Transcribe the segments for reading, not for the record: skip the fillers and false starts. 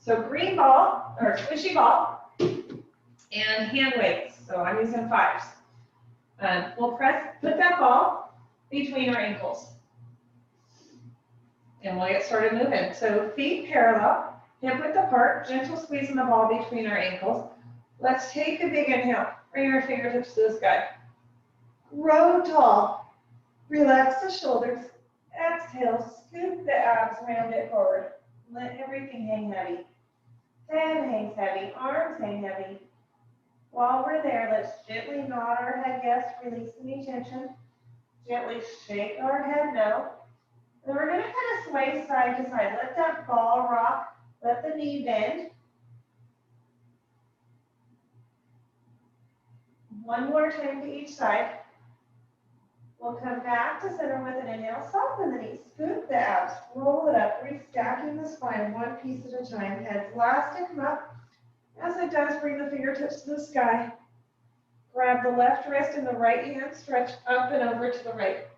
So green ball, or squishy ball, and hand weights. So I'm using 5s. We'll put that ball between our ankles. And we'll get started moving. So feet parallel, hip width apart, gentle squeezing the ball between our ankles. Let's take a big inhale. Bring our fingertips to the sky. Grow tall. Relax the shoulders. Exhale, scoop the abs, round it forward. Let everything hang heavy. Head hangs heavy, arms hang heavy. While we're there, let's gently nod our head yes, release any tension. Gently shake our head no. And we're going to kind of sway side to side. Let that ball rock. Let the knee bend. One more time to each side. We'll come back to center with an inhale. Soften the knees. Scoop the abs. Roll it up. Restacking the spine one piece at a time. Head last to come up. As it does, bring the fingertips to the sky. Grab the left wrist and the right hand. Stretch up and over to the right.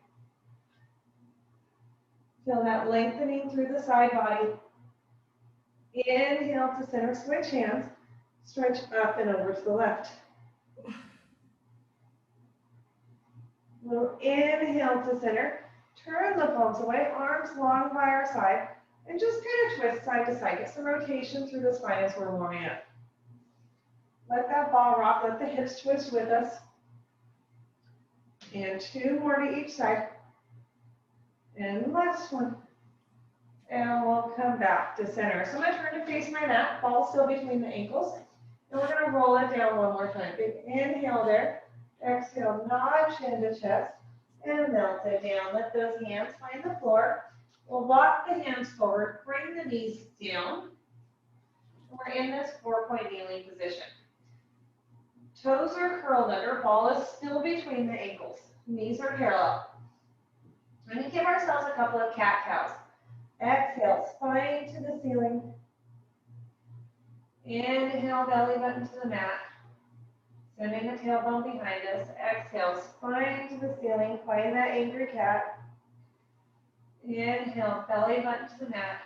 Feel that lengthening through the side body. Inhale to center. Switch hands. Stretch up and over to the left. We'll inhale to center, turn the palms away, arms long by our side, and just kind of twist side to side. Get some rotation through the spine as we're warming up. Let that ball rock, let the hips twist with us. And 2 more to each side. And last one. And we'll come back to center. So I'm going to turn to face my mat, ball still between the ankles. And we're going to roll it down one more time. Big inhale there. Exhale, nod chin to chest, and melt it down. Let those hands find the floor. We'll walk the hands forward, bring the knees down. We're in this 4-point kneeling position. Toes are curled under, ball is still between the ankles. Knees are parallel. We're going to give ourselves a couple of cat-cows. Exhale, spine to the ceiling. Inhale, belly button to the mat. Sending the tailbone behind us. Exhale, spine to the ceiling. Find that angry cat. Inhale, belly button to the mat.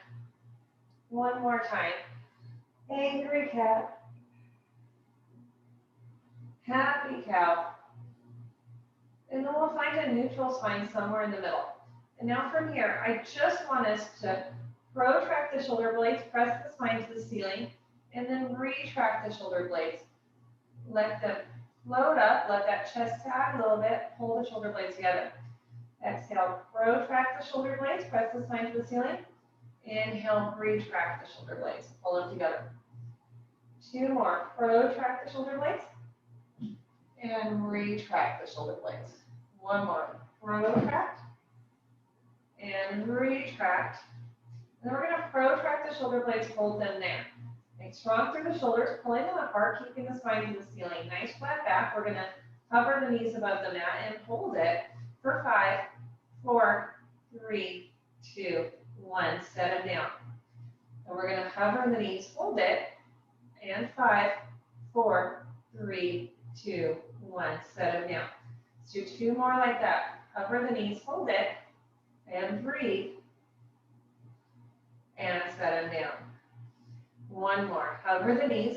One more time. Angry cat. Happy cow. And then we'll find a neutral spine somewhere in the middle. And now from here, I just want us to protract the shoulder blades, press the spine to the ceiling, and then retract the shoulder blades. Let them float up, let that chest sag a little bit, pull the shoulder blades together. Exhale, protract the shoulder blades, press the spine to the ceiling. Inhale, retract the shoulder blades, pull them together. 2 more, protract the shoulder blades, and retract the shoulder blades. 1 more, protract, and retract. And then we're going to protract the shoulder blades, hold them there. Make strong through the shoulders, pulling them apart, keeping the spine to the ceiling. Nice flat back. We're going to hover the knees above the mat and hold it for 5, 4, 3, 2, 1. Set them down. And we're going to hover the knees, hold it, and 5, 4, 3, 2, 1. Set them down. Let's do 2 more like that. Hover the knees, hold it, and breathe, and set them down. 1 more. Hover the knees,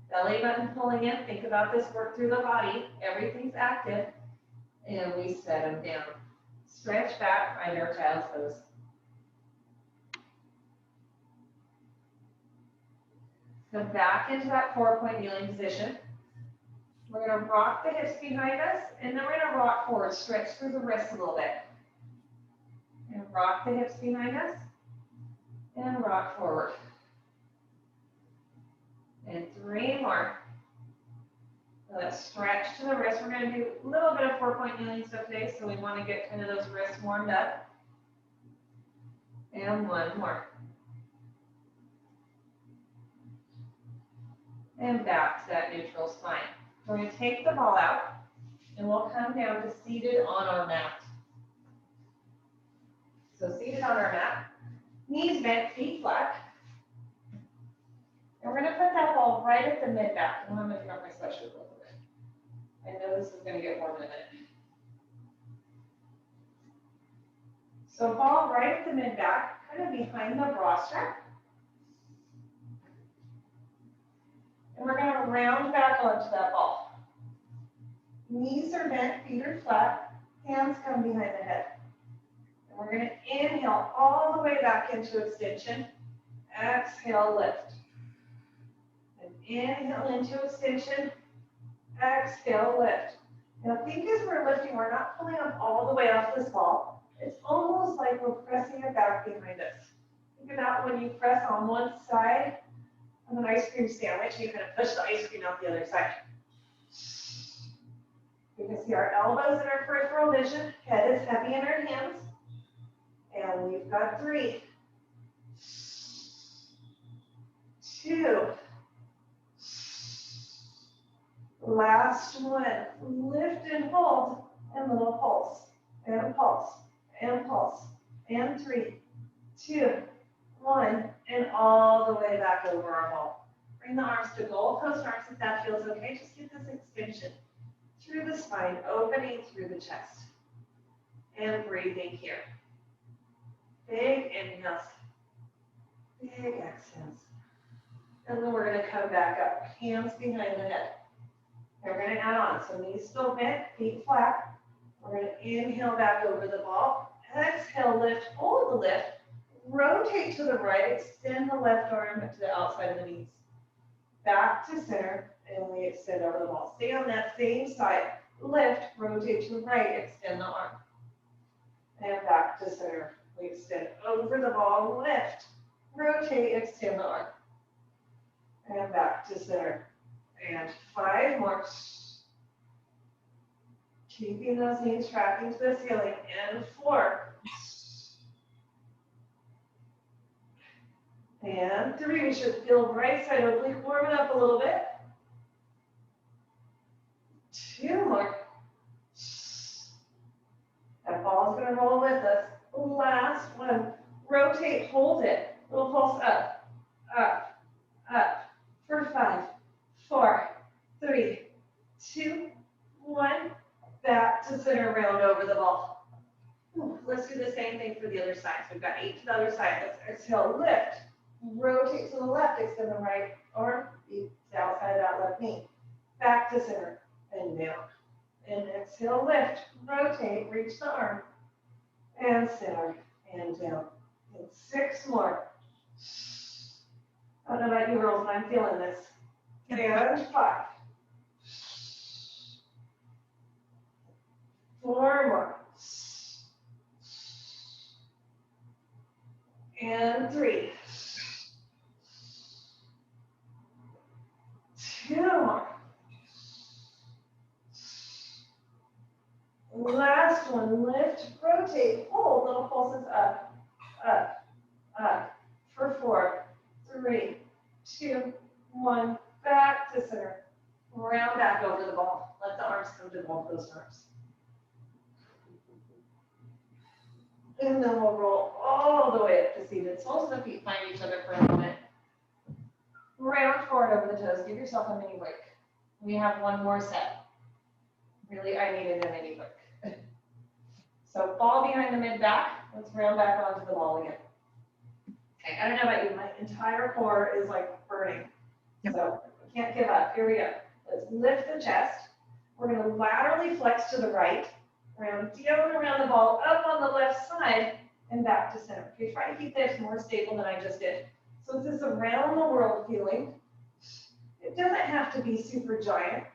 belly button pulling in. Think about this work through the body. Everything's active. And we set them down. Stretch back, find our child's pose. Come back into that 4-point kneeling position. We're going to rock the hips behind us, and then we're going to rock forward. Stretch through the wrists a little bit. And rock the hips behind us, and rock forward. And 3 more. Let's stretch to the wrist. We're going to do a little bit of 4-point kneeling stuff today, so we want to get kind of those wrists warmed up. And 1 more. And back to that neutral spine. We're going to take the ball out, and we'll come down to seated on our mat. So seated on our mat, knees bent, feet flat. And we're going to put that ball right at the mid-back. I'm going to take off my sweatshirt real quick. I know this is going to get warm in a minute. So ball right at the mid-back, kind of behind the bra strap. And we're going to round back onto that ball. Knees are bent, feet are flat, hands come behind the head. And we're going to inhale all the way back into extension. Exhale, lift. And inhale into extension. Exhale, lift. Now think as we're lifting, we're not pulling up all the way off this ball. It's almost like we're pressing it back behind us. Think about when you press on one side of an ice cream sandwich, you kind of push the ice cream out the other side. You can see our elbows in our peripheral vision, head is heavy in our hands, and we've got 3, 2, last one, lift and hold, and little pulse, and pulse, and pulse, and 3, 2, 1, and all the way back over our ball. Bring the arms to goalpost arms if that feels okay. Just get this extension through the spine, opening through the chest, and breathing here. Big inhales, big exhales. And then we're going to come back up, hands behind the head. And we're going to add on, so knees still bent, feet flat. We're going to inhale back over the ball. Exhale, lift, hold the lift. Rotate to the right, extend the left arm to the outside of the knees. Back to center, and we extend over the ball. Stay on that same side. Lift, rotate to the right, extend the arm. And back to center. We extend over the ball, lift, rotate, extend the arm. And back to center. And 5 more. Keeping those knees tracking to the ceiling. And 4. And 3. We should feel right side oblique warming up a little bit. 2 more. That ball is going to roll with us. Last one. Rotate, hold it. Little pulse up, up, up. For 5, 4, 3, 2, 1. Back to center, round over the ball. Let's do the same thing for the other side. So we've got 8 to the other side. Let's exhale, lift. Rotate to the left, extend the right arm, feet to the outside of that left knee. Back to center and down. And exhale, lift, rotate, reach the arm. And center and down. And 6 more. I don't know about you girls, but I'm feeling this. And 5. 4 more. And 3. 2 more. Last one, lift, rotate, hold, little pulses up, up, up. For 4, 3, 2, 1, back to center. Round back over the ball. Let the arms come to goalpost arms. And then we'll roll all the way up to seated. Soles of the feet find each other for a moment. Round forward over the toes. Give yourself a mini break. We have 1 more set. Really, I needed a mini break. So ball behind the mid back. Let's round back onto the ball again. Okay, I don't know about you. My entire core is like burning. Yep. So can't give up. Here we go. Let's lift the chest. We're going to laterally flex to the right. Round down around the ball, up on the left side, and back to center. Okay, try to keep this more stable than I just did. So it's this around the world feeling. It doesn't have to be super giant.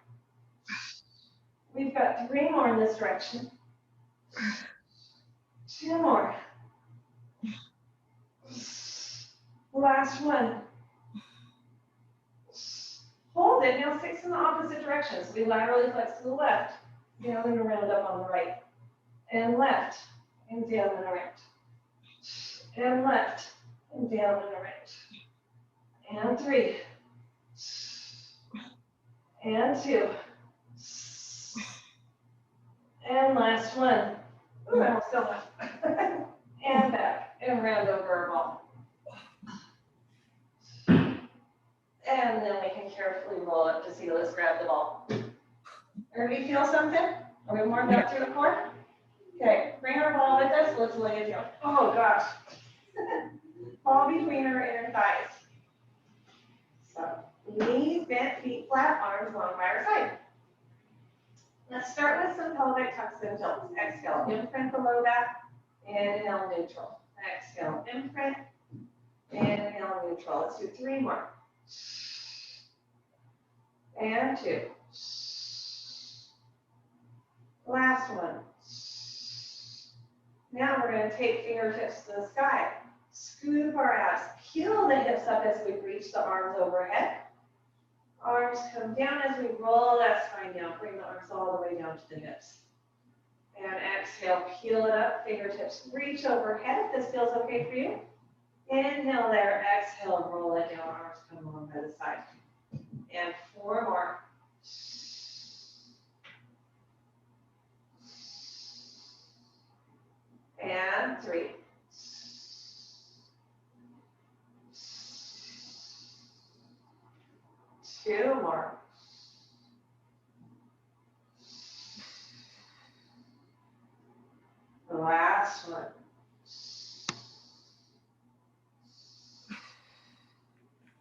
We've got 3 more in this direction. 2 more. Last one. Hold it. Now 6 in the opposite direction. So we laterally flex to the left. Down and around up on the right. And left. And down and around. And left. And down and around. And 3. And 2. And last one. Ooh, I almost fell off. And back. And round over our ball. And then we can carefully roll up to see. Let's grab the ball. Everybody feel something? Are we warmed up through the core? Okay, bring our ball with us. Let's lay it down. Oh gosh. Ball between our inner thighs. So Knees bent, feet flat, arms long by our side. Let's start with some pelvic tucks and tilts. Exhale, imprint the low back. Inhale, neutral. Exhale, imprint. Inhale, neutral. Let's do 3 more. And 2. Last one. Now we're going to take fingertips to the sky. Scoop our abs. Peel the hips up as we reach the arms overhead. Arms come down as we roll that spine down. Bring the arms all the way down to the hips. And exhale, peel it up. Fingertips reach overhead if this feels okay for you. Inhale there. Exhale, roll it down. Arms come along by the side. And 4 more. And 3. Two more. The last one.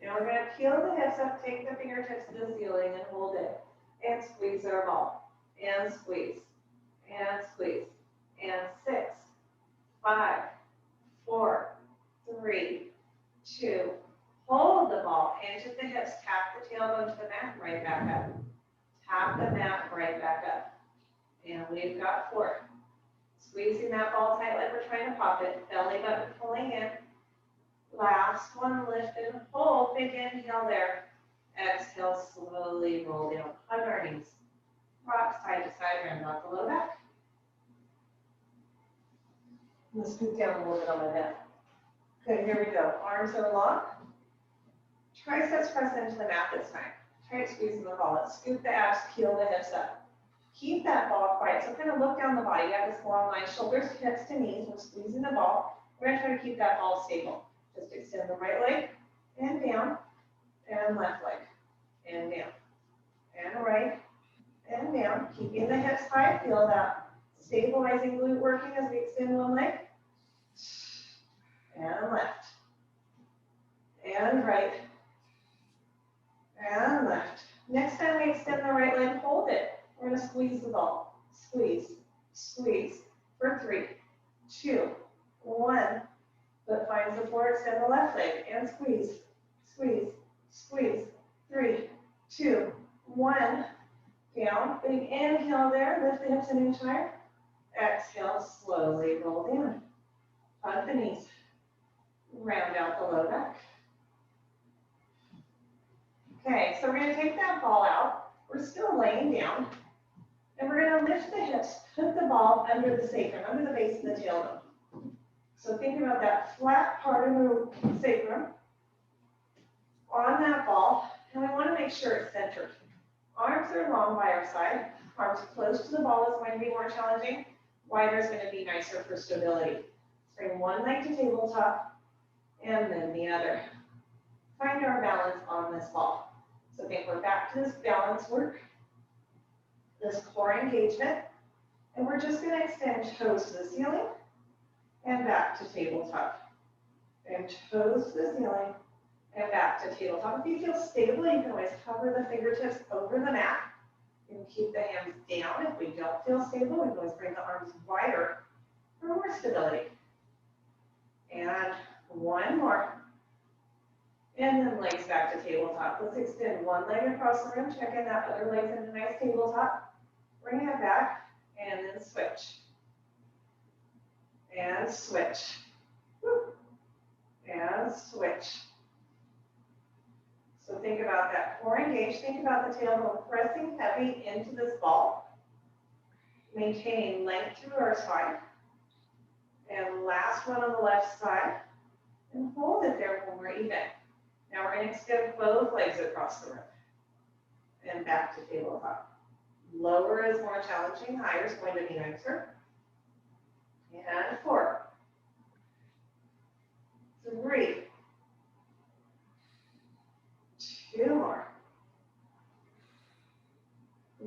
Now we're going to peel the hips up, take the fingertips to the ceiling and hold it. And squeeze our ball. And squeeze. And squeeze. And 6, 5, 4, 3, 2. Hold the ball, hinge at the hips, tap the tailbone to the mat, right back up. Tap the mat, right back up. And we've got 4. Squeezing that ball tight like we're trying to pop it. Belly button pulling in. Last one, lift and hold. Big inhale there. Exhale, slowly roll down. Hug our knees. Rock side to side, round out the low back. Let's scoot down a little bit on my neck. Good, here we go. Arms are long. Triceps press into the mat this time. Tight squeezing the ball. Let's scoop the abs, peel the hips up. Keep that ball quiet. So kind of look down the body. You have this long line, shoulders, hips to knees. We're squeezing the ball. We're going to try to keep that ball stable. Just extend the right leg and down, and left leg and down, and right and down. Keeping the hips high. Feel that stabilizing glute working as we extend one leg. And left. And right. And left. Next time we extend the right leg, hold it. We're going to squeeze the ball. Squeeze, squeeze. For 3, 2, 1. Foot finds the floor, extend the left leg. And squeeze, squeeze, squeeze. 3, 2, 1. Down. Big inhale there. Lift the hips an inch higher. Exhale, slowly roll down. Hug the knees. Round out the low back. Okay, so we're going to take that ball out. We're still laying down. And we're going to lift the hips, put the ball under the sacrum, under the base of the tailbone. So think about that flat part of the sacrum on that ball. And we want to make sure it's centered. Arms are long by our side. Arms close to the ball is going to be more challenging. Wider is going to be nicer for stability. Bring one leg to tabletop and then the other. Find our balance on this ball. So think we're back to this balance work, this core engagement, and we're just going to extend toes to the ceiling and back to tabletop. And toes to the ceiling and back to tabletop. If you feel stable, you can always hover the fingertips over the mat. You can keep the hands down. If we don't feel stable, we can always bring the arms wider for more stability. And one more. And then legs back to tabletop. Let's extend one leg across the room. Check in that other leg's into nice tabletop. Bring it back and then switch. And switch. Woo. And switch. So think about that core engaged. Think about the tailbone pressing heavy into this ball. Maintaining length through our spine. And last one on the left side. And hold it there when we're even. Now we're going to extend both legs across the room. And back to tabletop. Lower is more challenging. Higher is going to be nicer. And 4. 3. 2 more.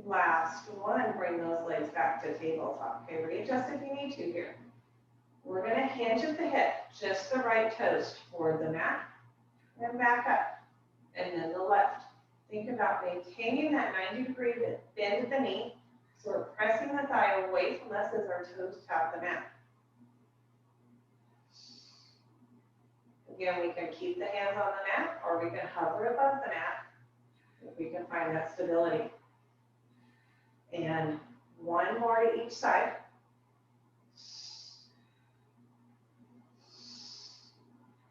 Last one. Bring those legs back to tabletop. Okay, readjust if you need to here. We're going to hinge at the hip, just the right toes toward the mat, and back up, and then the left. Think about maintaining that 90-degree bend at the knee. So we're pressing the thigh away from us as our toes tap the mat. Again, we can keep the hands on the mat, or we can hover above the mat if we can find that stability. And one more to each side.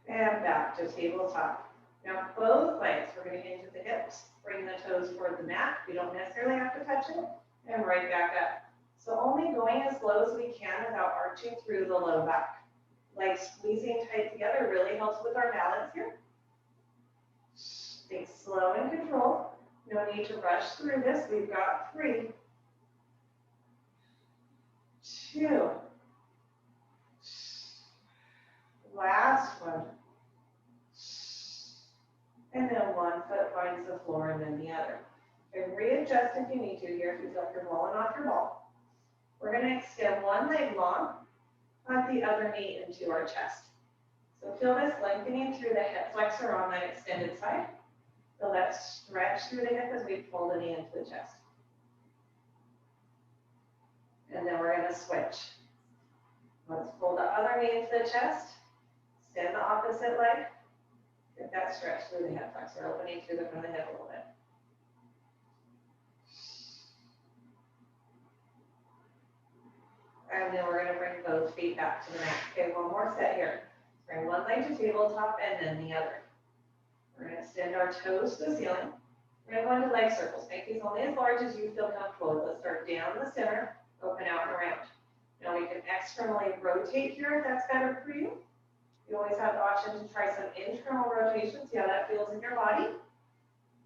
And back to tabletop. Now both legs, we're going to hinge at the hips, bring the toes toward the mat. We don't necessarily have to touch it. And right back up. So only going as low as we can without arching through the low back. Legs squeezing tight together really helps with our balance here. Think slow and controlled. No need to rush through this. We've got 3, 2, last one. And then one foot finds the floor and then the other. And readjust if you need to here if you feel like you're rolling off your ball. We're going to extend one leg long, hug the other knee into our chest. So feel this lengthening through the hip flexor on that extended side. Feel that stretch through the hip as we pull the knee into the chest. And then we're going to switch. Let's pull the other knee into the chest. Extend the opposite leg. Get that stretch through the hip flexor, opening through the front of the hip a little bit. And then we're going to bring both feet back to the mat. Okay, one more set here. Bring one leg to tabletop and then the other. We're going to extend our toes to the ceiling. We're going to go into leg circles. Make these only as large as you feel comfortable with. Let's start down the center, open out and around. Now we can externally rotate here if that's better for you. You always have the option to try some internal rotation, see how that feels in your body.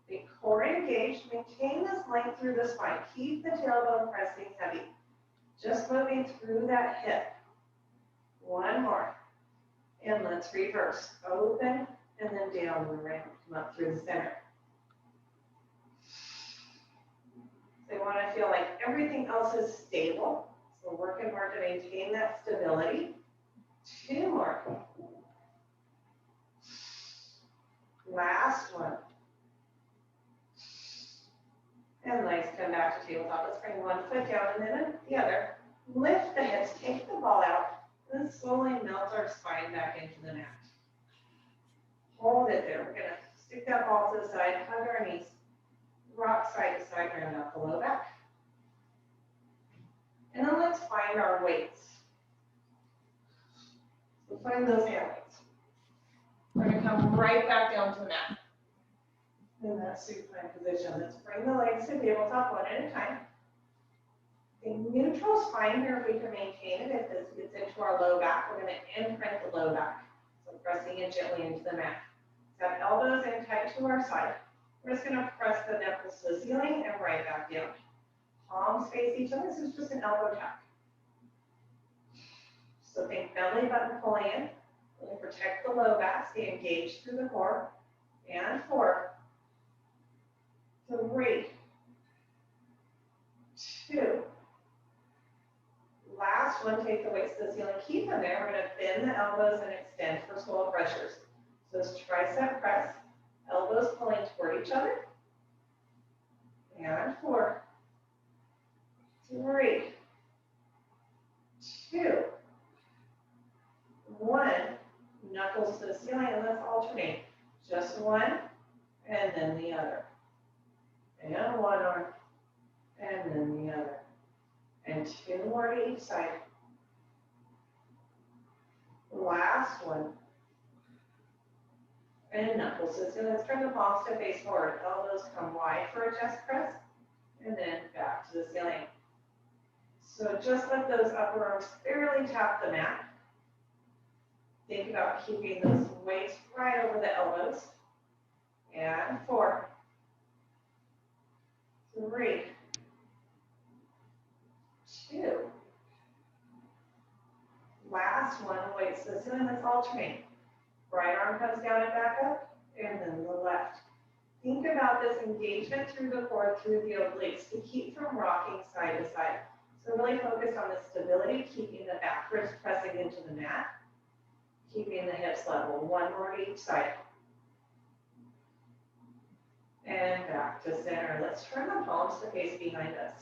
Be core engaged, maintain this length through the spine. Keep the tailbone pressing heavy. Just moving through that hip. One more. And let's reverse. Open and then down and around. Come up through the center. So you want to feel like everything else is stable. So working hard to maintain that stability. 2 more. Last one. And legs come back to tabletop. Let's bring one foot down and then the other. Lift the hips, take the ball out, and then slowly melt our spine back into the mat. Hold it there. We're going to stick that ball to the side, hug our knees, rock side to side, round out the low back. And then let's find our weights. So find those hand weights. We're going to come right back down to the mat. In that supine position. Let's bring the legs to tabletop one at a time. A neutral spine here, if we can maintain it. If this gets into our low back, we're going to imprint the low back. So pressing it gently into the mat. Got elbows in tight to our side. We're just going to press the knuckles to the ceiling and right back down. Palms face each other. This is just an elbow tap. So think belly button pulling in. Really protect the low back. Stay engaged through the core. And 4. 3, 2. Last one, take the weights to the ceiling. Keep them there. We're going to bend the elbows and extend for skull pressures. So this tricep press, elbows pulling toward each other. And 4, 3, 2, 1. Knuckles to the ceiling, and let's alternate. Just one, and then the other. And one arm, and then the other. And 2 more to each side. Last one. And knuckles. So let's turn the palms to face forward. Elbows come wide for a chest press. And then back to the ceiling. So just let those upper arms barely tap the mat. Think about keeping those weights right over the elbows. And 4, 3, 2. Last one, weights to the ceiling. Let's alternate. Right arm comes down and back up, and then the left. Think about this engagement through the core, through the obliques, to keep from rocking side to side. So really focus on the stability, keeping the back ribs pressing into the mat, keeping the hips level. 1 more to each side. And back to center. Let's turn the palms to face behind us.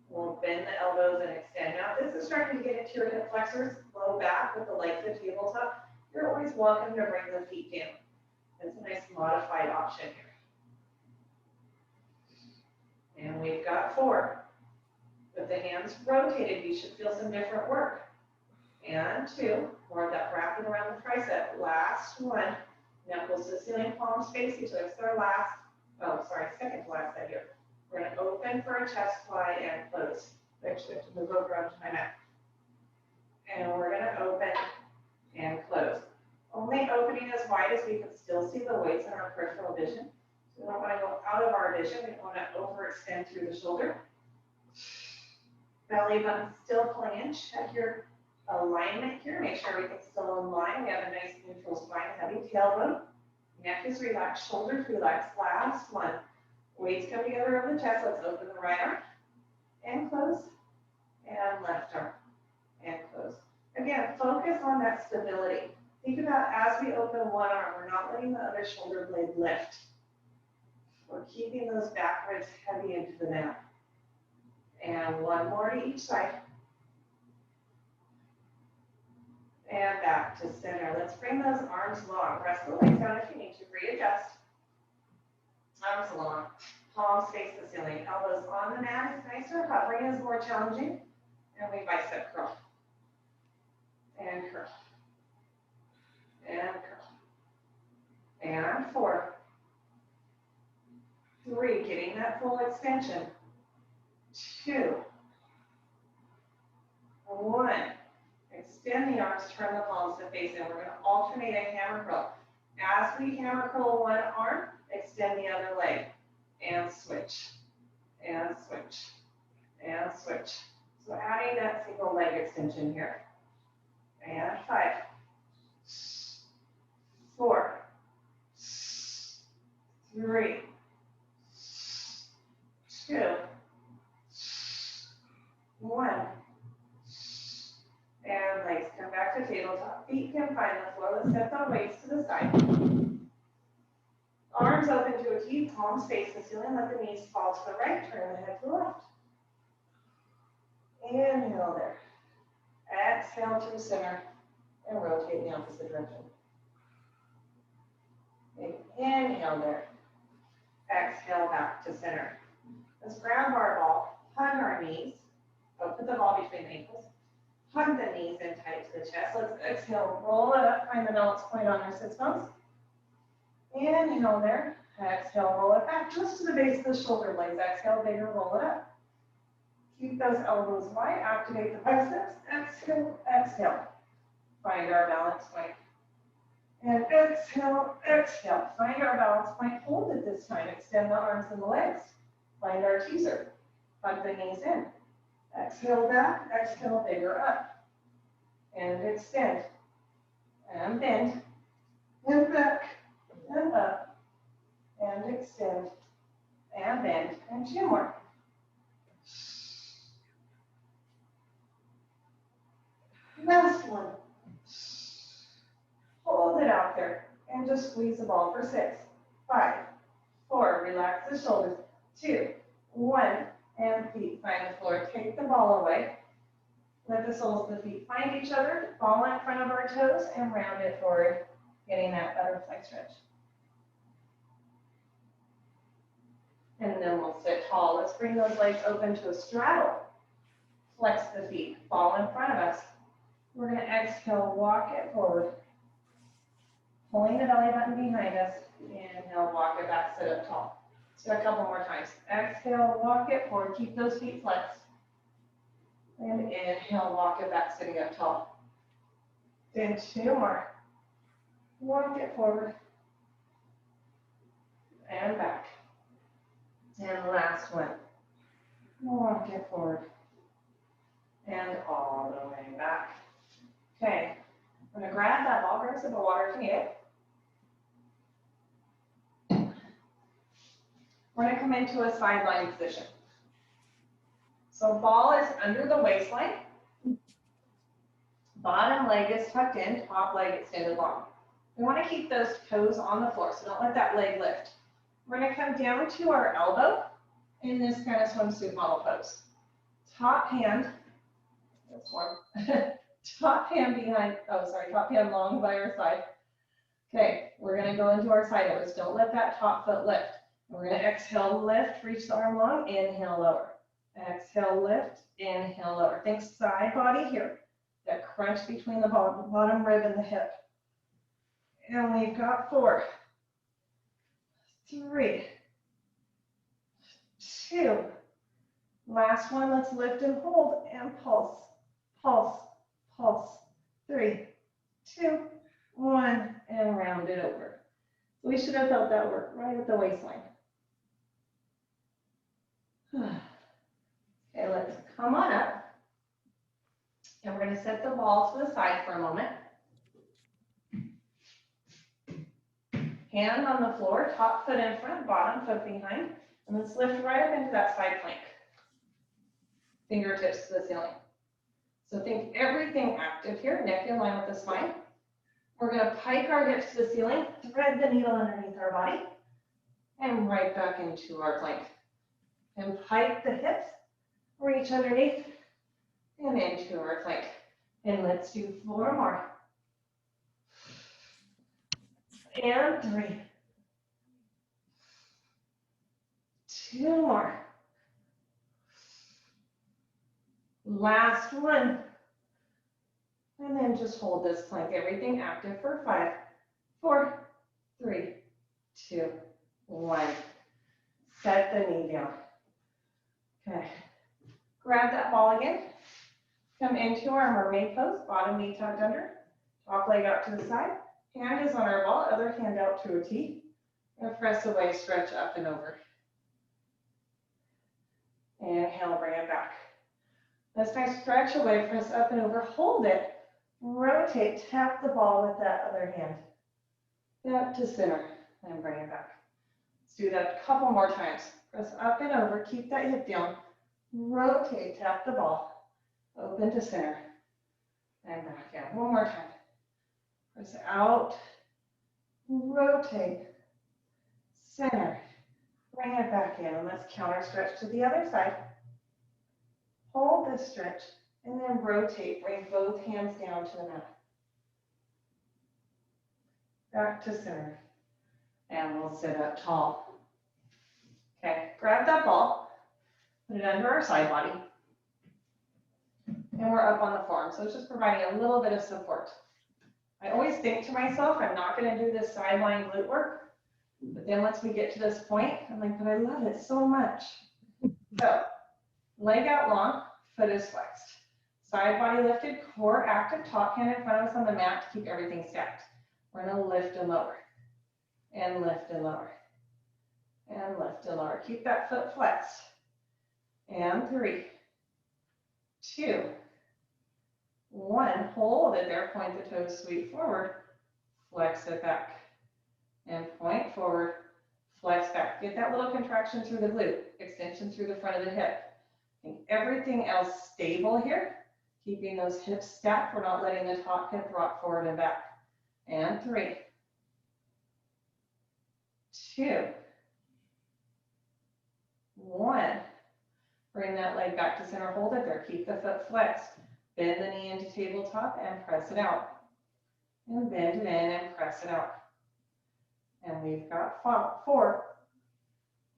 We'll bend the elbows and extend. Now, if this is starting to get into your hip flexors, low back with the leg to tabletop, you're always welcome to bring the feet down. That's a nice modified option here. And we've got 4. With the hands rotated, you should feel some different work. And 2, more of that wrapping around the tricep. Last 1, knuckles to the ceiling, palms face each other. It's our last, second to last set here. We're going to open for a chest fly and close. Actually, I have to move over onto my mat. And we're going to open and close. Only opening as wide as we can still see the weights in our peripheral vision. So we don't want to go out of our vision. We don't want to overextend through the shoulder. Belly button still pulling. Check your alignment here. Make sure everything's still in line. We have a nice neutral spine, heavy tailbone. Neck is relaxed, shoulders relaxed. Last 1. Weights come together over the chest. Let's open the right arm and close, and left arm and close. Again, focus on that stability. Think about as we open one arm, we're not letting the other shoulder blade lift. We're keeping those back ribs heavy into the mat. And 1 more to each side. And back to center. Let's bring those arms long. Press the legs down if you need to. Readjust. Arms long. Palms face the ceiling. Elbows on the mat is nicer. Hovering is more challenging. And we bicep curl. And curl. And curl. And 4. 3. Getting that full extension. 2. 1. Extend the arms, turn the palms to face in. We're going to alternate a hammer curl. As we hammer curl one arm, extend the other leg. And switch. And switch. And switch. So adding that single leg extension here. And 5. 4. 3. 2. 1. And legs come back to tabletop. Feet can find the floor. Let's step the weights to the side. Arms open to a T, palms face the ceiling. Let the knees fall to the right. Turn the head to the left. Inhale there. Exhale to the center and rotate in the opposite direction. Inhale there. Exhale back to center. Let's grab our ball, hug our knees. Put the ball between the ankles. Hug the knees in tight to the chest. Let's exhale, roll it up, find the balance point on our sits bones. Inhale there. Exhale, roll it back just to the base of the shoulder blades. Exhale, bigger, roll it up. Keep those elbows wide. Activate the biceps. Exhale, exhale. Find our balance point. And exhale, exhale. Find our balance point. Hold it this time. Extend the arms and the legs. Find our teaser. Hug the knees in. Exhale back. Exhale, bigger up. And extend. And bend. And back. And up. And extend. And bend. And 2 more. Last one. Hold it out there and just squeeze the ball for 6, 5, 4. Relax the shoulders. 2, 1, and feet find the floor. Take the ball away. Let the soles of the feet find each other. Ball in front of our toes and round it forward, getting that butterfly stretch. And then we'll sit tall. Let's bring those legs open to a straddle. Flex the feet. Ball in front of us. We're going to exhale, walk it forward. Pulling the belly button behind us. Inhale, walk it back, sit up tall. So a couple more times. Exhale, walk it forward. Keep those feet flexed. And inhale, walk it back, sitting up tall. Then 2 more. Walk it forward. And back. And last one. Walk it forward. And all the way back. Okay. I'm going to grab that ball, grab a sip of water if you need it. We're going to come into a sideline position. So ball is under the waistline. Bottom leg is tucked in, top leg extended long. We want to keep those toes on the floor, so don't let that leg lift. We're gonna come down to our elbow in this kind of swimsuit model pose. Top hand, that's one. Top hand behind, top hand long by our side. Okay, we're gonna go into our side overs. Don't let that top foot lift. We're gonna exhale, lift, reach the arm long, inhale, lower. Exhale, lift, inhale, lower. Think side body here. That crunch between the bottom rib and the hip. And we've got 4, 3, 2. Last one, let's lift and hold and pulse, pulse, pulse. 3, 2, 1, and round it over. We should have felt that work right at the waistline. Okay, let's come on up. And we're going to set the ball to the side for a moment. Hand on the floor, top foot in front, bottom foot behind. And let's lift right up into that side plank. Fingertips to the ceiling. So think everything active here, neck in line with the spine. We're going to pike our hips to the ceiling, thread the needle underneath our body, and right back into our plank. And pike the hips, reach underneath, and into our plank. And let's do 4 more. And 3. 2 more. Last one. And then just hold this plank. Everything active for 5, 4, 3, 2, 1. Set the knee down. Okay. Grab that ball again. Come into our mermaid pose. Bottom knee tucked under. Top leg out to the side. Hand is on our ball. Other hand out to a T. And press away. Stretch up and over. Inhale. Bring it back. This time, stretch away. Press up and over. Hold it. Rotate. Tap the ball with that other hand. Back to center. And bring it back. Let's do that a couple more times. Press up and over. Keep that hip down. Rotate. Tap the ball. Open to center. And back in. One more time. Press out. Rotate. Center. Bring it back in. And let's counter stretch to the other side. Hold this stretch. And then rotate. Bring both hands down to the mat. Back to center. And we'll sit up tall. Okay, grab that ball. Put it under our side body. And we're up on the forearm. So it's just providing a little bit of support. I always think to myself, I'm not going to do this sideline glute work. But then once we get to this point, I'm like, but I love it so much. So, leg out long, foot is flexed. Side body lifted, core active, top hand in front of us on the mat to keep everything stacked. We're going to lift and lower. And lift and lower. And lift and lower. Keep that foot flexed. And 3, 2, 1. Hold it there. Point the toes, sweep forward. Flex it back. And point forward. Flex back. Get that little contraction through the glute. Extension through the front of the hip. Keep everything else stable here. Keeping those hips stacked. We're not letting the top hip rock forward and back. And 3, 2, 1. Bring that leg back to center. Hold it there. Keep the foot flexed. Bend the knee into tabletop and press it out. And bend it in and press it out. And we've got 4,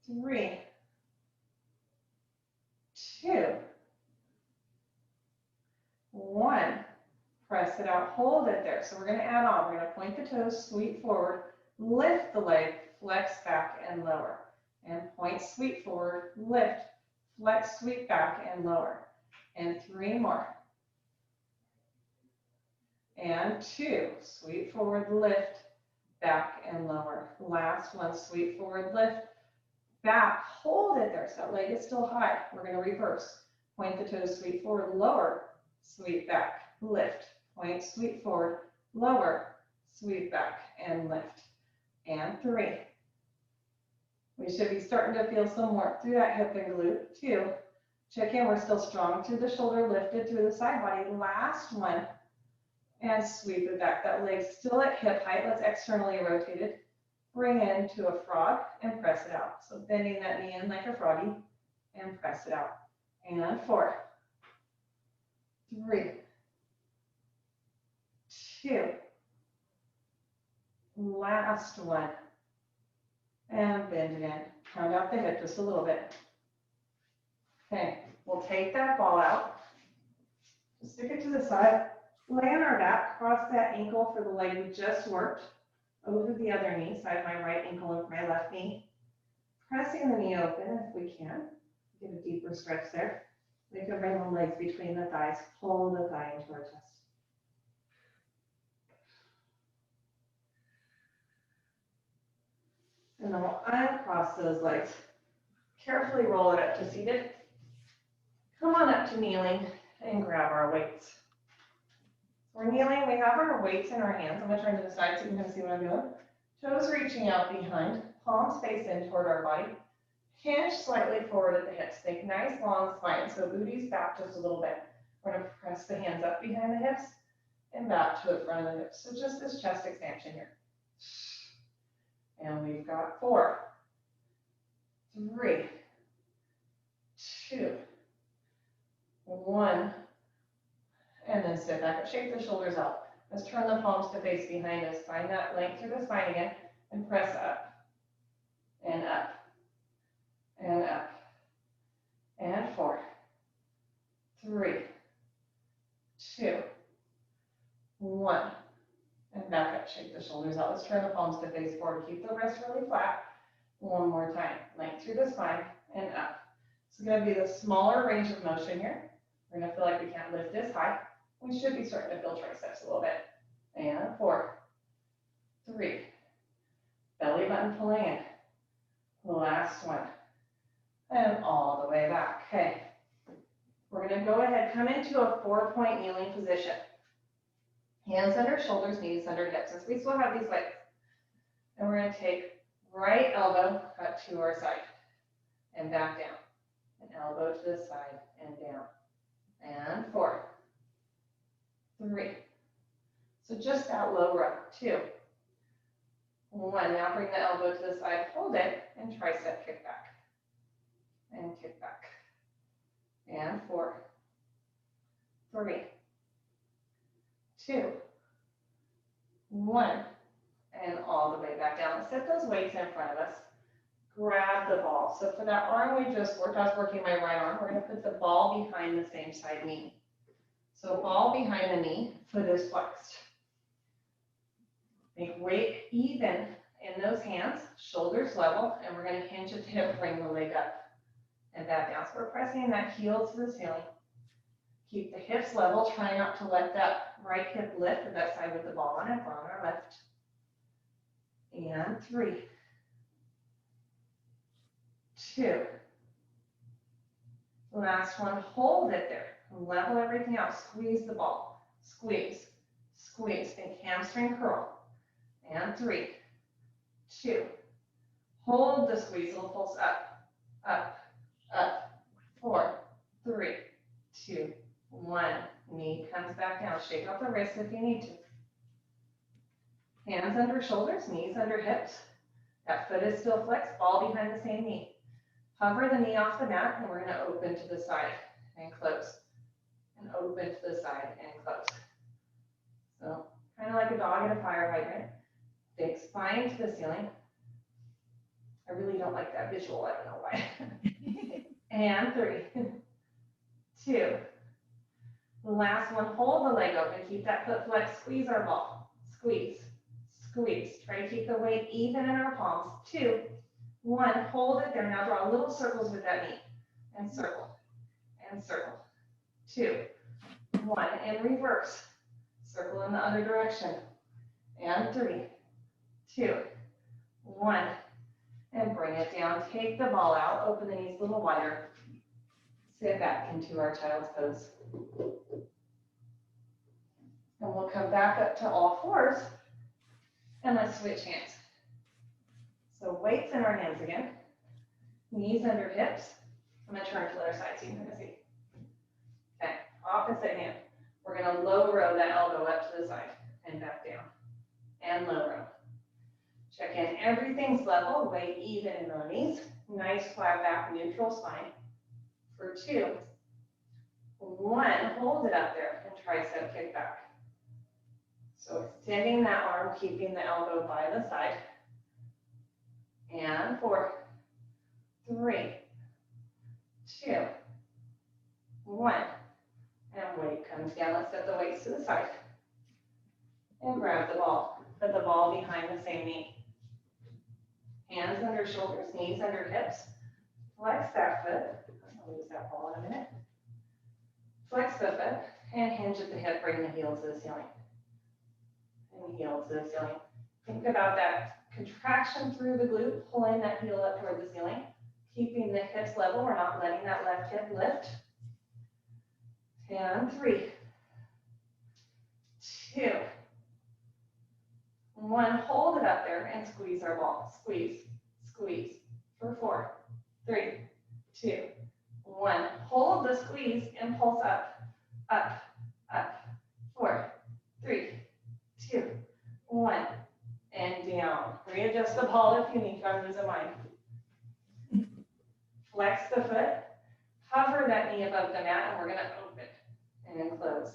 3, 2, 1. Press it out. Hold it there. So we're going to add on. We're going to point the toes, sweep forward, lift the leg, flex back and lower. And point, sweep forward, lift, flex, sweep back and lower. And 3 more. And 2. Sweep forward, lift, back and lower. Last one, sweep forward, lift, back. Hold it there. So that leg is still high. We're going to reverse. Point the toes, sweep forward, lower, sweep back, lift. Point, sweep forward, lower, sweep back, and lift. And 3. We should be starting to feel some warmth through that hip and glute. 2. Check in. We're still strong through the shoulder, lifted through the side body. Last one. And sweep it back. That leg's still at hip height. Let's externally rotate it. bring into a frog and press it out. So bending that knee in like a froggy and press it out. And 4, 3, 2, last one. And bend it in. Count out the hip just a little bit. Okay, we'll take that ball out. Just stick it to the side. Lay on our back, cross that ankle for the leg we just worked over the other knee, so I have my right ankle over my left knee. Pressing the knee open if we can. Get a deeper stretch there. We can bring the legs between the thighs, pull the thigh into our chest. And then we'll uncross those legs. Carefully roll it up to seated. Come on up to kneeling and grab our weights. We're kneeling, we have our weights in our hands. I'm going to turn to the side so you can kind of see what I'm doing. Toes reaching out behind, palms face in toward our body. Hinge slightly forward at the hips. Think nice long spine, so booty's back just a little bit. We're going to press the hands up behind the hips and back to the front of the hips. So just this chest expansion here. And we've got 4, 3, 2, 1. And then sit back up, shake the shoulders out. Let's turn the palms to face behind us. Find that length through the spine again and press up and up and up. And 4, 3, 2, 1. And back up, shake the shoulders out. Let's turn the palms to face forward. Keep the wrist really flat. One more time. Length through the spine and up. It's going to be the smaller range of motion here. We're going to feel like we can't lift this high. We should be starting to feel triceps a little bit. And 4, 3, belly button pulling in. Last one. And all the way back. Okay. We're going to go ahead, come into a 4-point kneeling position. Hands under shoulders, knees under hips. Since we still have these legs. And we're going to take right elbow up to our side and back down. And elbow to the side and down. And 4, 3. So just that low row. 2, 1. Now bring the elbow to the side, hold it, and tricep kick back. And kick back. And 4, 3, 2, 1. And all the way back down. Set those weights in front of us. Grab the ball. So for that arm we just worked, I was working my right arm. We're going to put the ball behind the same side knee. So ball behind the knee, foot is flexed. Make weight even in those hands, shoulders level, and we're going to hinge at the hip, bring the leg up and back down. So we're pressing that heel to the ceiling. Keep the hips level, try not to let that right hip lift for that side with the ball on it, or on our left. And 3, 2. Last one, hold it there. Level everything out. Squeeze the ball. Squeeze. Squeeze. Think hamstring curl. And 3, 2. Hold the squeeze. It'll pulse up, up, up. 4, 3, 2, 1. Knee comes back down. Shake out the wrist if you need to. Hands under shoulders, knees under hips. That foot is still flexed, ball behind the same knee. Hover the knee off the mat, and we're going to open to the side and close. And open to the side and close. So, kind of like a dog in a fire hydrant. Think spine to the ceiling. I really don't like that visual, I don't know why. And 3, 2. The last one, hold the leg open, keep that foot flexed, squeeze our ball. Squeeze. Squeeze. Try to keep the weight even in our palms. 2, 1. Hold it there. Now draw little circles with that knee. And circle. And circle. 2, 1. And reverse. Circle in the other direction. And 3, 2, 1. And bring it down. Take the ball out. Open the knees a little wider. Sit back into our child's pose. And we'll come back up to all fours. And let's switch hands. So weights in our hands again. Knees under hips. I'm going to turn to the other side so you can see. Okay, opposite hand. We're going to low row that elbow up to the side and back down. And low row. Check in, everything's level, weight even in our knees. Nice flat back, neutral spine. For 2, 1, hold it up there and tricep kick back. So extending that arm, keeping the elbow by the side. And 4, 3, 2, 1. And weight comes down. Let's set the weights to the side. And grab the ball. Put the ball behind the same knee. Hands under shoulders, knees under hips. Flex that foot. I'll lose that ball in a minute. Flex the foot and hinge at the hip. Bring the heel to the ceiling. And heel to the ceiling. Think about that contraction through the glute, pulling that heel up toward the ceiling. Keeping the hips level. We're not letting that left hip lift. And 3, 2, 1. Hold it up there and squeeze our ball. Squeeze, squeeze. For 4, 3, 2, 1. Hold the squeeze and pulse up, up, up. 4, 3, 2, 1. And down. Readjust the ball if you need to. I'm losing mine. Flex the foot. Hover that knee above the mat, and we're going to open and then close.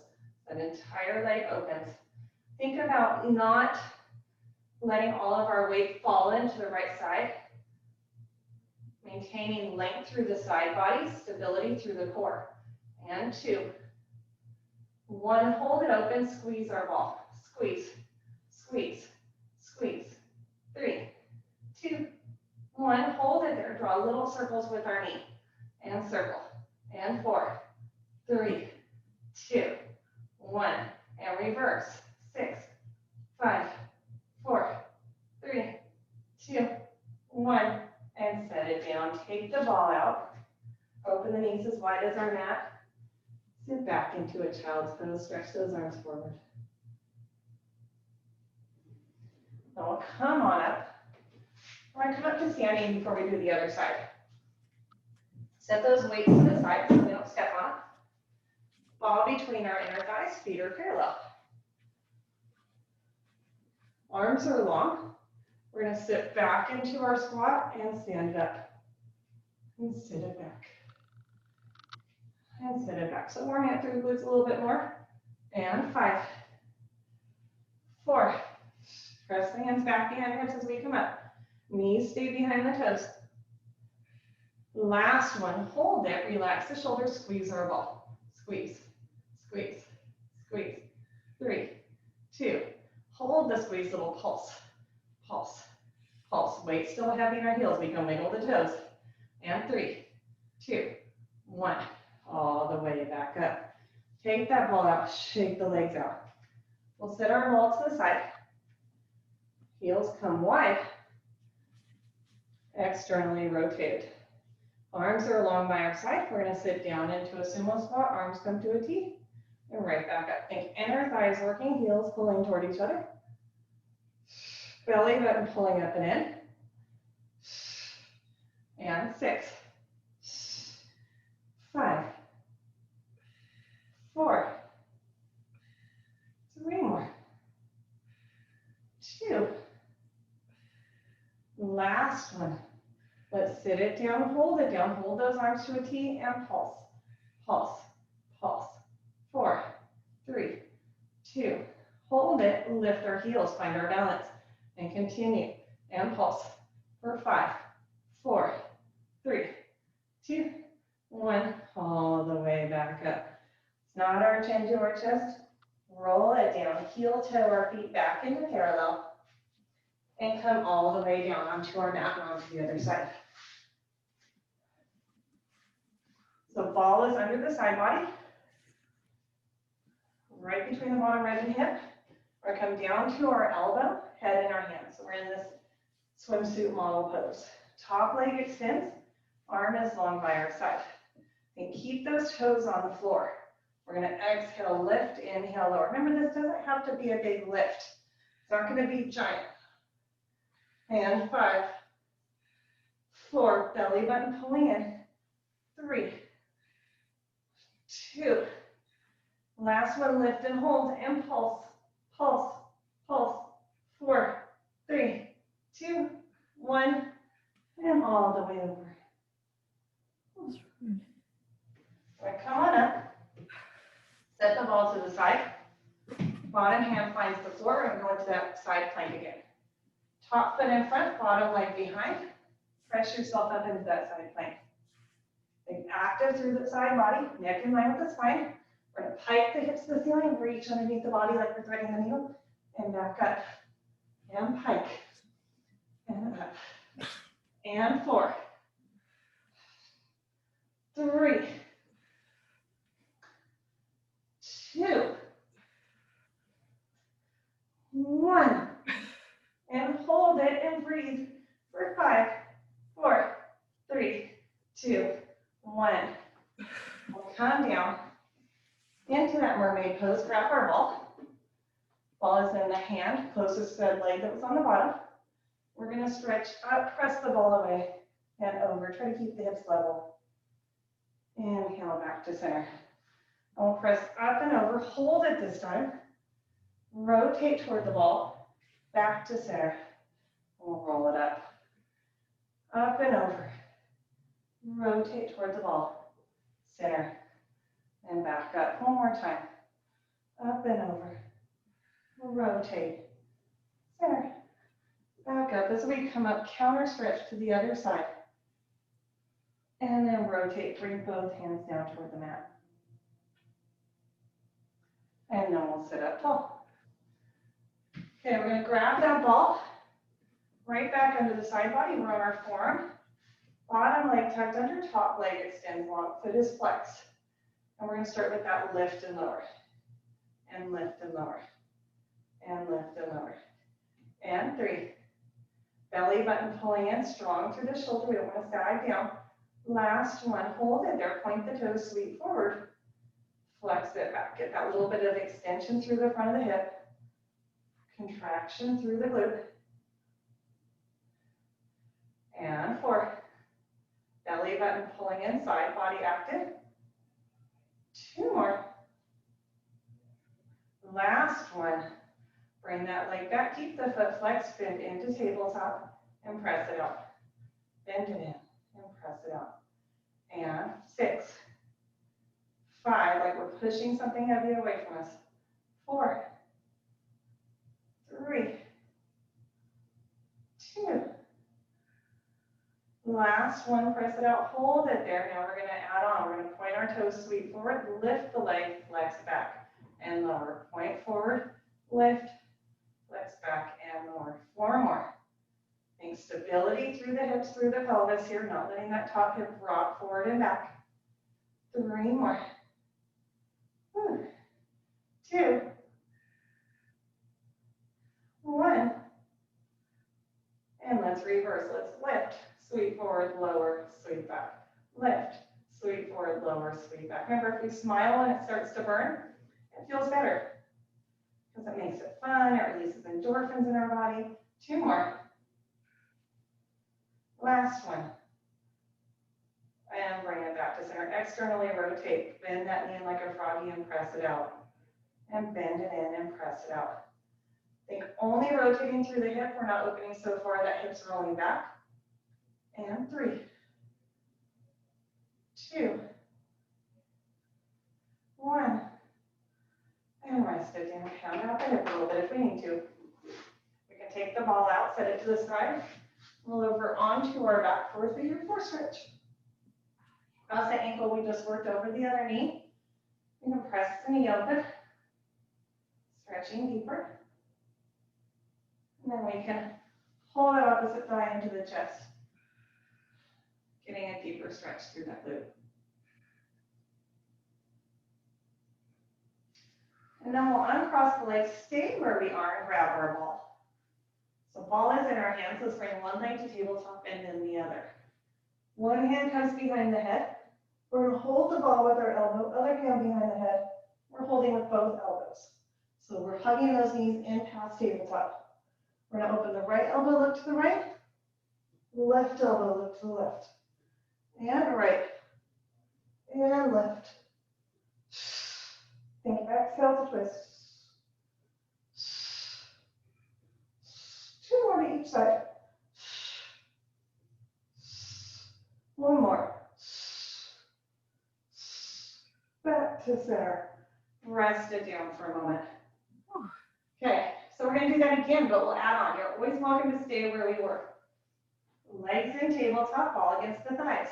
That entire leg opens. Think about not letting all of our weight fall into the right side. Maintaining length through the side body, stability through the core. And 2, 1, hold it open, squeeze our ball. Squeeze, squeeze, squeeze. 3, 2, 1, hold it there. Draw little circles with our knee. And circle. And 4, 3, 2, 1. And reverse. 6, 5, 4, 3, 2, 1. And set it down. Take the ball out. Open the knees as wide as our mat. Sit back into a child's pose. Stretch those arms forward. Now we'll come on up. We're going to come up to standing before we do the other side. Set those weights to the side so we don't step on it. Ball between our inner thighs, feet are parallel. Arms are long. We're going to sit back into our squat and stand it up. And sit it back. And sit it back. So warm it through the glutes a little bit more. And 5, 4. Press the hands back behind the hips as we come up. Knees stay behind the toes. Last one, hold it, relax the shoulders, squeeze our ball. Squeeze, squeeze, squeeze. 3, 2, hold the squeeze, little pulse, pulse, pulse. Weight still heavy in our heels, we can wiggle the toes. And 3, 2, 1, all the way back up. Take that ball out, shake the legs out. We'll set our ball to the side. Heels come wide, externally rotated. Arms are along by our side. We're going to sit down into a sumo squat. Arms come to a T and right back up. Think inner thighs working, heels pulling toward each other. Belly button pulling up and in. And 6, 5, 4, 3 more. 2. Last one. Let's sit it down, hold it down, hold those arms to a T and pulse, pulse, pulse. 4, 3, 2, hold it, lift our heels, find our balance, and continue, and pulse for 5, 4, 3, 2, 1, all the way back up. It's not our chin to our chest, roll it down, heel toe our feet back into parallel, and come all the way down onto our mat and onto the other side. So ball is under the side body, right between the bottom rib and hip. We're going to come down to our elbow, head in our hands. So we're in this swimsuit model pose. Top leg extends, arm is long by our side. And keep those toes on the floor. We're going to exhale, lift, inhale, lower. Remember, this doesn't have to be a big lift. It's not going to be giant. And 5, 4, belly button pulling in. 3, 2. Last one, lift and hold and pulse, pulse, pulse. 4, 3, 2, 1, and all the way over. All right, come on up. Set the ball to the side. Bottom hand finds the floor and go into that side plank again. Top foot in front, bottom leg behind. Press yourself up into that side plank. Stay active through the side body, neck in line with the spine. We're going to pike the hips to the ceiling, reach underneath the body like we're threading the needle, and back up. And pike. And up. And 4, 3, 2, 1. And hold it and breathe for 5, 4, 3, 2, 1. We'll come down into that mermaid pose. Grab our ball. Ball is in the hand, closest to that leg that was on the bottom. We're going to stretch up, press the ball away, and over. Try to keep the hips level. Inhale back to center. And we'll press up and over. Hold it this time. Rotate toward the ball. Back to center. We'll roll it up. Up and over. Rotate toward the ball. Center. And back up. One more time. Up and over. Rotate. Center. Back up as we come up, counter stretch to the other side. And then rotate, bring both hands down toward the mat. And then we'll sit up tall. Okay, we're going to grab that ball right back under the side body. We're on our forearm. Bottom leg tucked under, top leg extends long, foot is flexed. And we're going to start with that lift and lower. And lift and lower. And lift and lower. And 3. Belly button pulling in, strong through the shoulder. We don't want to sag down. Last one, hold it there. Point the toes, sweep forward. Flex it back. Get that little bit of extension through the front of the hip. Contraction through the glute. And 4. Belly button pulling in, side body active. 2 more. Last one. Bring that leg back, keep the foot flexed, bend into tabletop, and press it out. Bend it in, and press it out. And 6, 5, like we're pushing something heavy away from us. 4, 3, 2. Last one, press it out, hold it there. Now we're going to add on. We're going to point our toes, sweep forward, lift the leg, flex back, and lower. Point forward, lift, flex back, and lower. 4 more. Think stability through the hips, through the pelvis here, not letting that top hip rock forward and back. 3 more. 2, 1. And let's reverse. Let's lift, sweep forward, lower, sweep back. Lift, sweep forward, lower, sweep back. Remember, if we smile and it starts to burn, it feels better because it makes it fun. It releases endorphins in our body. 2 more. Last one. And bring it back to center. Externally rotate. Bend that knee in like a froggy and press it out. And bend it in and press it out. Think only rotating through the hip. We're not opening so far that hip's rolling back. And 3, 2, 1. And rest it down. Count out the hip a little bit if we need to. We can take the ball out, set it to the side, roll over onto our back for a 3 or 4 stretch. Cross the ankle we just worked over the other knee. We can press the knee open, stretching deeper. And then we can hold that opposite thigh into the chest, getting a deeper stretch through that glute. And then we'll uncross the legs, stay where we are, and grab our ball. So ball is in our hands. Let's bring one leg to tabletop and then the other. One hand comes behind the head. We're going to hold the ball with our elbow, other hand behind the head. We're holding with both elbows. So we're hugging those knees in past tabletop. We're going to open the right elbow, look to the right. Left elbow, look to the left. And right. And left. Think exhale to twist. 2 more to each side. One more. Back to center. Rest it down for a moment. Okay, so we're going to do that again, but we'll add on. You're always welcome to stay where we were. Legs in tabletop, ball against the thighs.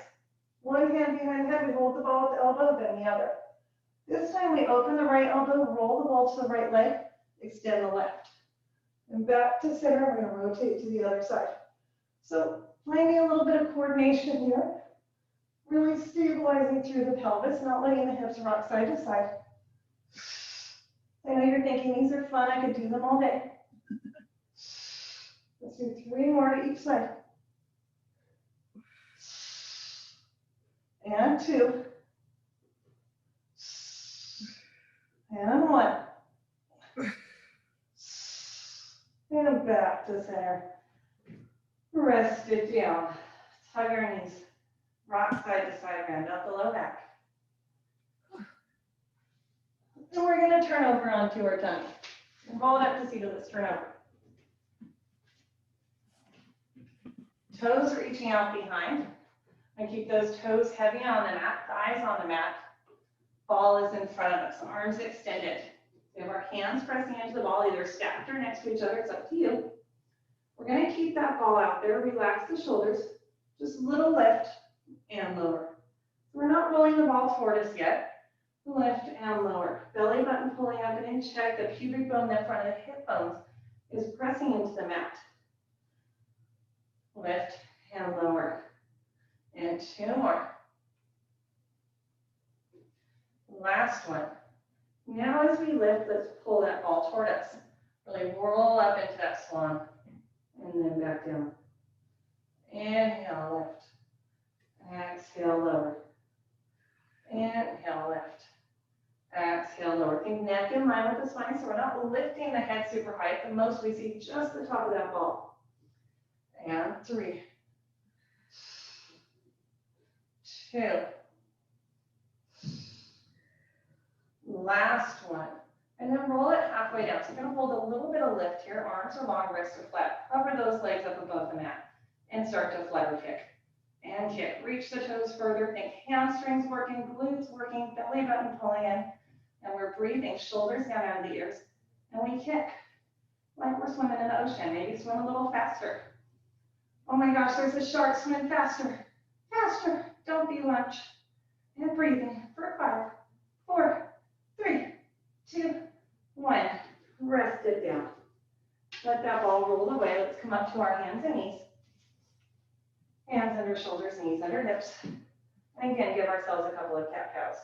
One hand behind the head, we hold the ball with the elbow, then the other. This time we open the right elbow, roll the ball to the right leg, extend the left. And back to center, we're going to rotate to the other side. So finding a little bit of coordination here. Really stabilizing through the pelvis, not letting the hips rock side to side. I know you're thinking these are fun, I could do them all day. Let's do 3 more to each side. And 2. And 1. And back to center. Rest it down. Tug your knees. Rock side to side, round out the low back. And we're going to turn over onto our tummy. Roll it up to seated. Let's turn over. Toes reaching out behind. And keep those toes heavy on the mat, thighs on the mat. Ball is in front of us, arms extended. We have our hands pressing into the ball, either stacked or next to each other. It's up to you. We're going to keep that ball out there. Relax the shoulders. Just a little lift and lower. We're not rolling the ball toward us yet. Lift and lower. Belly button pulling up and in check. The pubic bone in front of the hip bones is pressing into the mat. Lift and lower. And 2 more. Last one. Now as we lift, let's pull that ball toward us. Really roll up into that swan. And then back down. Inhale, lift. Exhale, lower. Inhale, lift. Exhale, lower. Think neck in line with the spine, so we're not lifting the head super high. At the most, we see just the top of that ball. And 3, 2. Last one. And then roll it halfway down. So you're going to hold a little bit of lift here. Arms are long, wrists are flat. Cover those legs up above the mat. And start to flutter kick. And kick. Reach the toes further. Think hamstrings working, glutes working, belly button pulling in. And we're breathing, shoulders down out of the ears. And we kick like we're swimming in the ocean. Maybe swim a little faster. Oh my gosh, there's a shark. Swim faster. Faster. Don't be lunch. And breathing for 5, 4, 3, 2, 1. Rest it down. Let that ball roll away. Let's come up to our hands and knees. Hands under shoulders, knees under hips. And again, give ourselves a couple of cat-cows.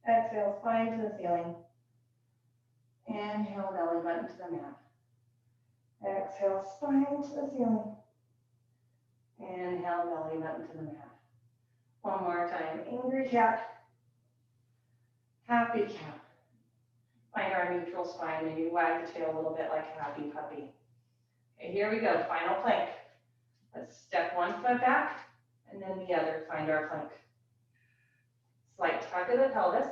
Exhale, spine to the ceiling. Inhale, belly button to the mat. Exhale, spine to the ceiling. Inhale, belly button to the mat. One more time. Angry cat. Happy cat. Find our neutral spine. Maybe wag the tail a little bit like a happy puppy. Okay, here we go. Final plank. Let's step one foot back and then the other. Find our plank. Slight tuck of the pelvis.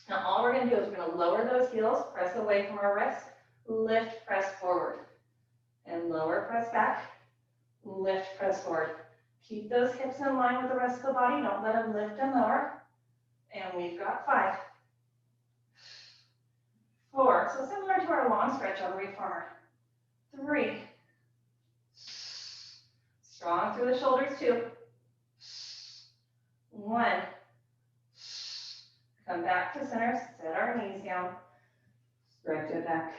Now all we're going to do is we're going to lower those heels, press away from our wrists, lift, press forward. And lower, press back, lift, press forward. Keep those hips in line with the rest of the body. Don't let them lift and lower. And we've got 5, 4. So similar to our long stretch on reformer. 3. Strong through the shoulders, 2. 1. Come back to center, set our knees down, stretch it back.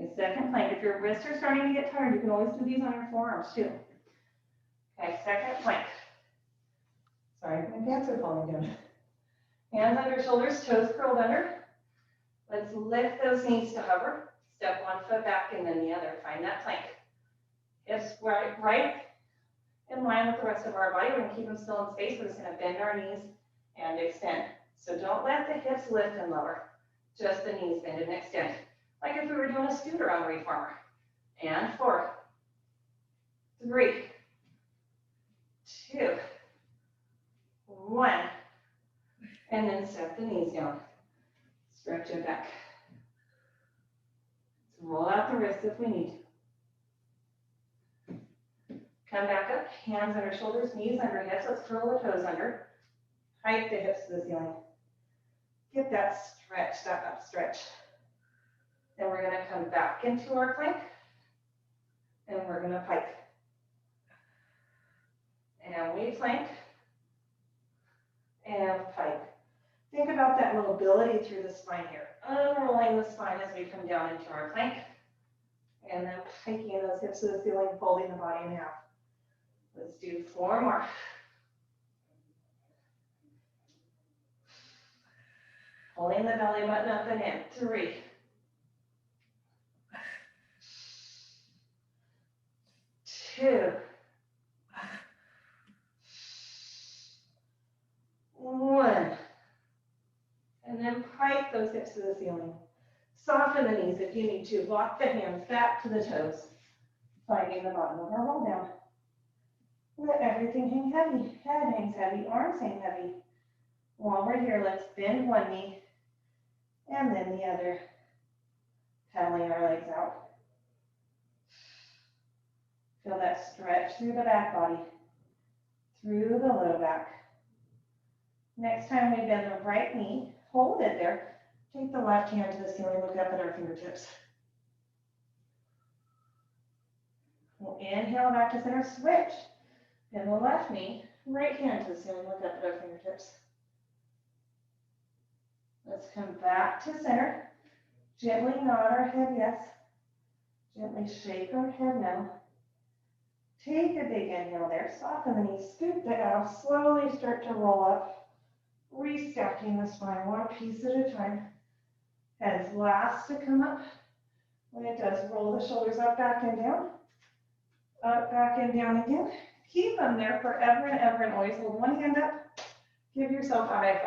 Okay, second plank. If your wrists are starting to get tired, you can always do these on your forearms too. Okay, second plank. Sorry, my pants are falling down. Hands under shoulders, toes curled under. Let's lift those knees to hover. Step one foot back and then the other. Find that plank. Hips right in line with the rest of our body. We're going to keep them still in space. We're just going to bend our knees and extend. So don't let the hips lift and lower. Just the knees bend and extend. Like if we were doing a scooter on the reformer. And 4, 3, 2, 1. And then set the knees down. Stretch it back. Let's roll out the wrists if we need to. Come back up, hands under shoulders, knees under hips. Let's curl the toes under. Hike the hips to the ceiling. Get that stretch, that up stretch. Then we're gonna come back into our plank and we're gonna pike. And we plank and pike. Think about that mobility through the spine here. Unrolling the spine as we come down into our plank. And then piking those hips to the ceiling, folding the body in half. Let's do 4 more. Pulling the belly button up and in. 3. 2. 1. And then pike those hips to the ceiling. Soften the knees if you need to. Walk the hands back to the toes. Finding the bottom of our roll down. Let everything hang heavy. Head hangs heavy. Arms hang heavy. While we're here, let's bend one knee and then the other. Pedaling our legs out. Feel that stretch through the back body. Through the low back. Next time we bend the right knee, hold it there. Take the left hand to the ceiling, look up at our fingertips. We'll inhale back to center, switch. Bend the left knee, right hand to the ceiling, look up at our fingertips. Let's come back to center. Gently nod our head yes. Gently shake our head no. Take a big inhale there, soften the knees, scoop the ass, slowly start to roll up. Restacking the spine, one piece at a time. Head's last to come up. When it does, roll the shoulders up, back, and down. Up, back, and down again. Keep them there forever and ever and always hold one hand up. Give yourself a high five.